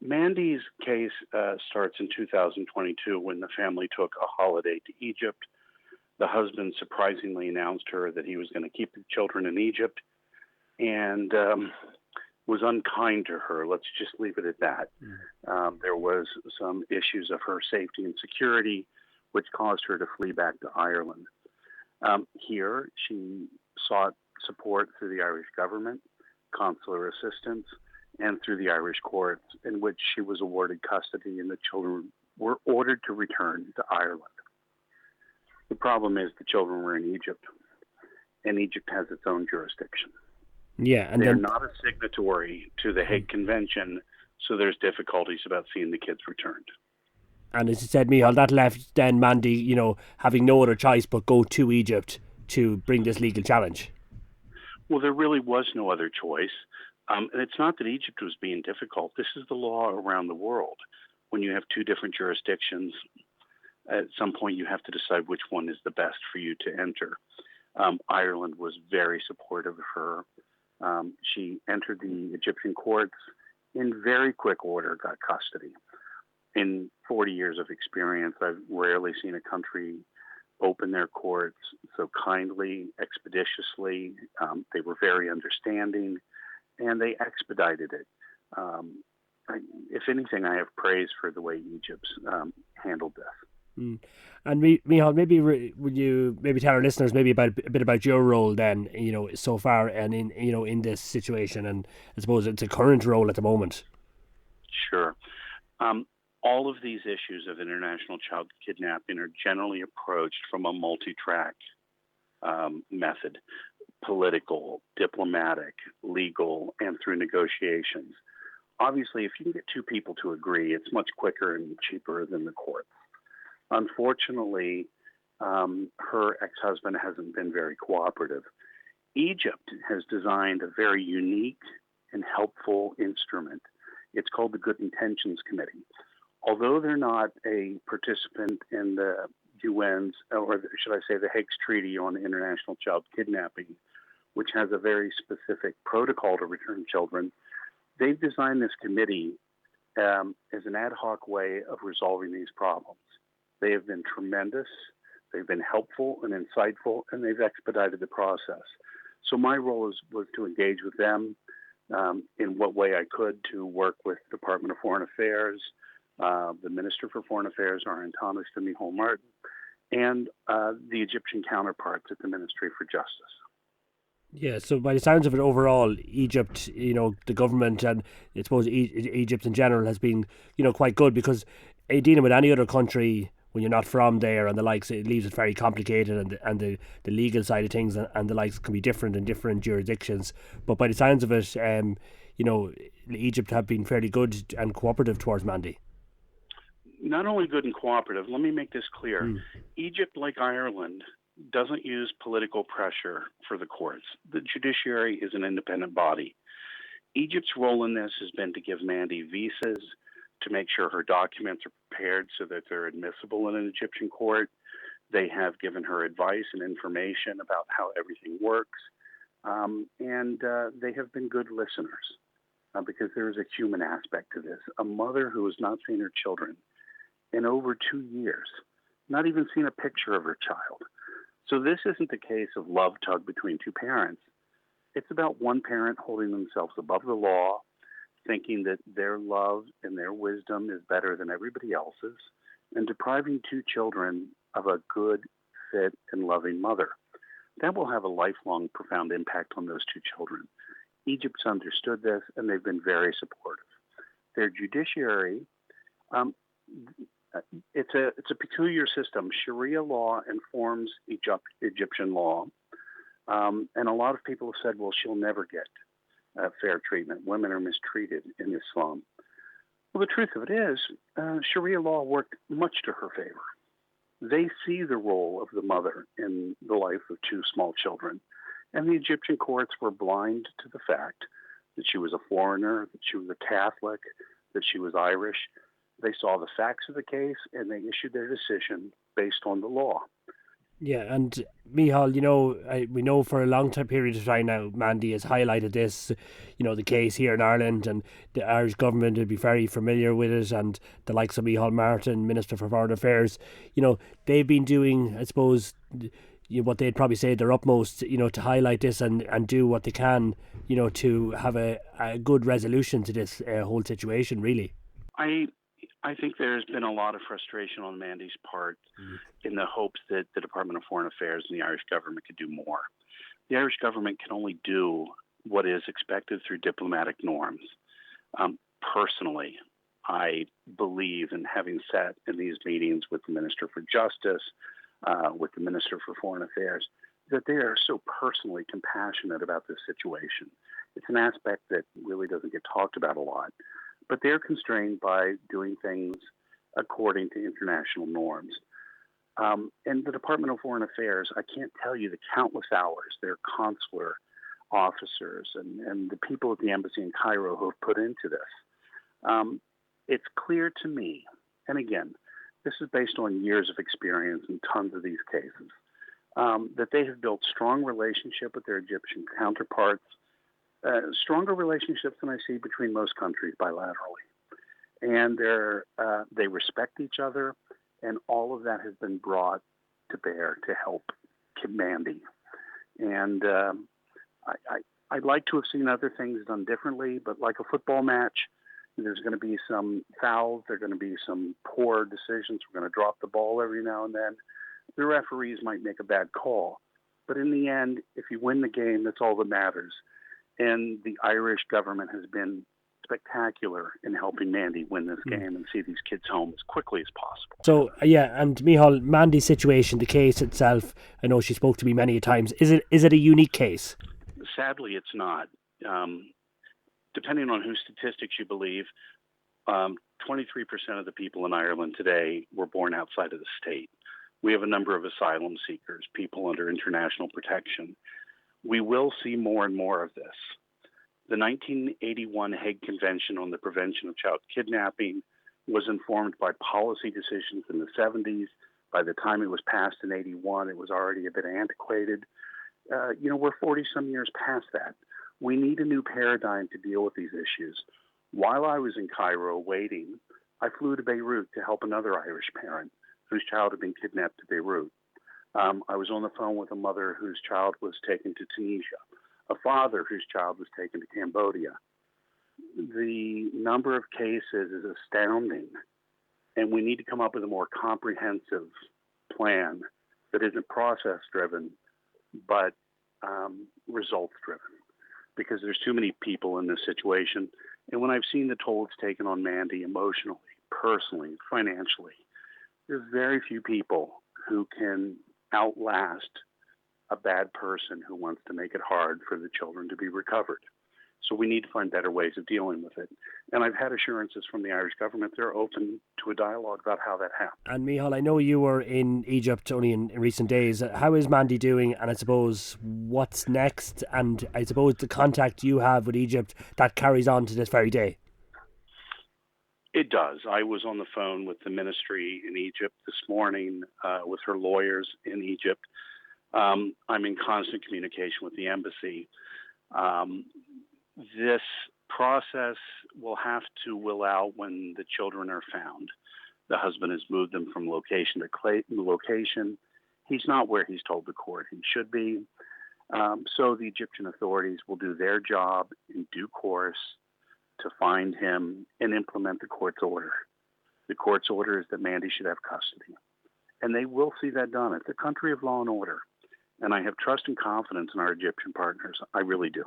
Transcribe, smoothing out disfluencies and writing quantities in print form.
Mandy's case starts in 2022 when the family took a holiday to Egypt. The husband surprisingly announced to her that he was going to keep the children in Egypt and was unkind to her. Let's just leave it at that. There was some issues of her safety and security, which caused her to flee back to Ireland. Here, she sought support through the Irish government, consular assistance, and through the Irish courts, in which she was awarded custody and the children were ordered to return to Ireland. The problem is the children were in Egypt, and Egypt has its own jurisdiction. Yeah, and they're not a signatory to the Hague Convention, so there's difficulties about seeing the kids returned. And as you said, Micheál, that left then Mandy, having no other choice but go to Egypt to bring this legal challenge. Well, there really was no other choice. And it's not that Egypt was being difficult. This is the law around the world. When you have two different jurisdictions, at some point you have to decide which one is the best for you to enter. Ireland was very supportive of her. She entered the Egyptian courts in very quick order, got custody. In 40 years of experience, I've rarely seen a country open their courts so kindly, expeditiously. They were very understanding, and they expedited it. If anything, I have praise for the way Egypt's handled this. And Micheál, maybe would you maybe tell our listeners maybe a bit about your role then, so far and in this situation, and I suppose it's a current role at the moment. Sure. All of these issues of international child kidnapping are generally approached from a multi-track method: political, diplomatic, legal, and through negotiations. Obviously, if you can get two people to agree, it's much quicker and cheaper than the courts. Unfortunately, her ex-husband hasn't been very cooperative. Egypt has designed a very unique and helpful instrument. It's called the Good Intentions Committee. Although they're not a participant in the UN's, or should I say the Hague's Treaty on International Child Kidnapping, which has a very specific protocol to return children, they've designed this committee as an ad hoc way of resolving these problems. They have been tremendous, they've been helpful and insightful, and they've expedited the process. So my role was to engage with them in what way I could to work with the Department of Foreign Affairs, the Minister for Foreign Affairs, Arjen Thomas and Micheál Martin, and the Egyptian counterparts at the Ministry for Justice. Yeah, so by the sounds of it, overall, Egypt, the government and I suppose Egypt in general has been, quite good, because dealing with any other country when you're not from there and the likes, it leaves it very complicated, and the legal side of things and the likes can be different in different jurisdictions. But by the sounds of it, Egypt have been fairly good and cooperative towards Mandy. Not only good and cooperative, let me make this clear. Egypt, like Ireland, doesn't use political pressure for the courts. The judiciary is an independent body. Egypt's role in this has been to give Mandy visas, to make sure her documents are prepared so that they're admissible in an Egyptian court. They have given her advice and information about how everything works. And they have been good listeners because there is a human aspect to this. A mother who has not seen her children in over 2 years, not even seen a picture of her child. So this isn't a case of love tug between two parents. It's about one parent holding themselves above the law, thinking that their love and their wisdom is better than everybody else's, and depriving two children of a good, fit, and loving mother. That will have a lifelong, profound impact on those two children. Egypt's understood this, and they've been very supportive. Their judiciary, it's a peculiar system. Sharia law informs Egyptian law, and a lot of people have said, well, she'll never get fair treatment. Women are mistreated in Islam. Well, the truth of it is, Sharia law worked much to her favor. They see the role of the mother in the life of two small children, and the Egyptian courts were blind to the fact that she was a foreigner, that she was a Catholic, that she was Irish. They saw the facts of the case, and they issued their decision based on the law. Yeah, and Micheál, we know for a long time period of time now, Mandy has highlighted this, the case here in Ireland, and the Irish government would be very familiar with it, and the likes of Micheál Martin, Minister for Foreign Affairs, they've been doing, I suppose, what they'd probably say their utmost, to highlight this and do what they can, to have a good resolution to this whole situation, really. I I think there's been a lot of frustration on Mandy's part in the hopes that the Department of Foreign Affairs and the Irish government could do more. The Irish government can only do what is expected through diplomatic norms. Personally, I believe in having sat in these meetings with the Minister for Justice, with the Minister for Foreign Affairs, that they are so personally compassionate about this situation. It's an aspect that really doesn't get talked about a lot, but they're constrained by doing things according to international norms. And the Department of Foreign Affairs, I can't tell you the countless hours their consular officers and the people at the embassy in Cairo who have put into this. It's clear to me, and again, this is based on years of experience in tons of these cases, that they have built strong relationship with their Egyptian counterparts, stronger relationships than I see between most countries bilaterally. And they respect each other, and all of that has been brought to bear to help Mandy. And I'd like to have seen other things done differently, but like a football match, there's going to be some fouls, there are going to be some poor decisions. We're going to drop the ball every now and then. The referees might make a bad call, but in the end, if you win the game, that's all that matters. And the Irish government has been spectacular in helping Mandy win this game and see these kids home as quickly as possible. So, yeah, and Micheál, Mandy's situation, the case itself, I know she spoke to me many times. Is it a unique case? Sadly, it's not. Depending on whose statistics you believe, 23% of the people in Ireland today were born outside of the state. We have a number of asylum seekers, people under international protection. We will see more and more of this. The 1981 Hague Convention on the Prevention of Child Kidnapping was informed by policy decisions in the 70s. By the time it was passed in 81, it was already a bit antiquated. We're 40-some years past that. We need a new paradigm to deal with these issues. While I was in Cairo waiting, I flew to Beirut to help another Irish parent whose child had been kidnapped to Beirut. I was on the phone with a mother whose child was taken to Tunisia, a father whose child was taken to Cambodia. The number of cases is astounding, and we need to come up with a more comprehensive plan that isn't process-driven, but results-driven, because there's too many people in this situation. And when I've seen the toll it's taken on Mandy emotionally, personally, financially, there's very few people who can outlast a bad person who wants to make it hard for the children to be recovered. So we need to find better ways of dealing with it. And I've had assurances from the Irish government they're open to a dialogue about how that happens. And Micheál, I know you were in Egypt only in recent days. How is Mandy doing? And I suppose what's next? And I suppose the contact you have with Egypt that carries on to this very day. It does. I was on the phone with the ministry in Egypt this morning, with her lawyers in Egypt. I'm in constant communication with the embassy. This process will have to will out when the children are found. The husband has moved them from location to location. He's not where he's told the court he should be. So the Egyptian authorities will do their job in due course to find him and implement the court's order. The court's order is that Mandy should have custody. And they will see that done. It's a country of law and order. And I have trust and confidence in our Egyptian partners. I really do.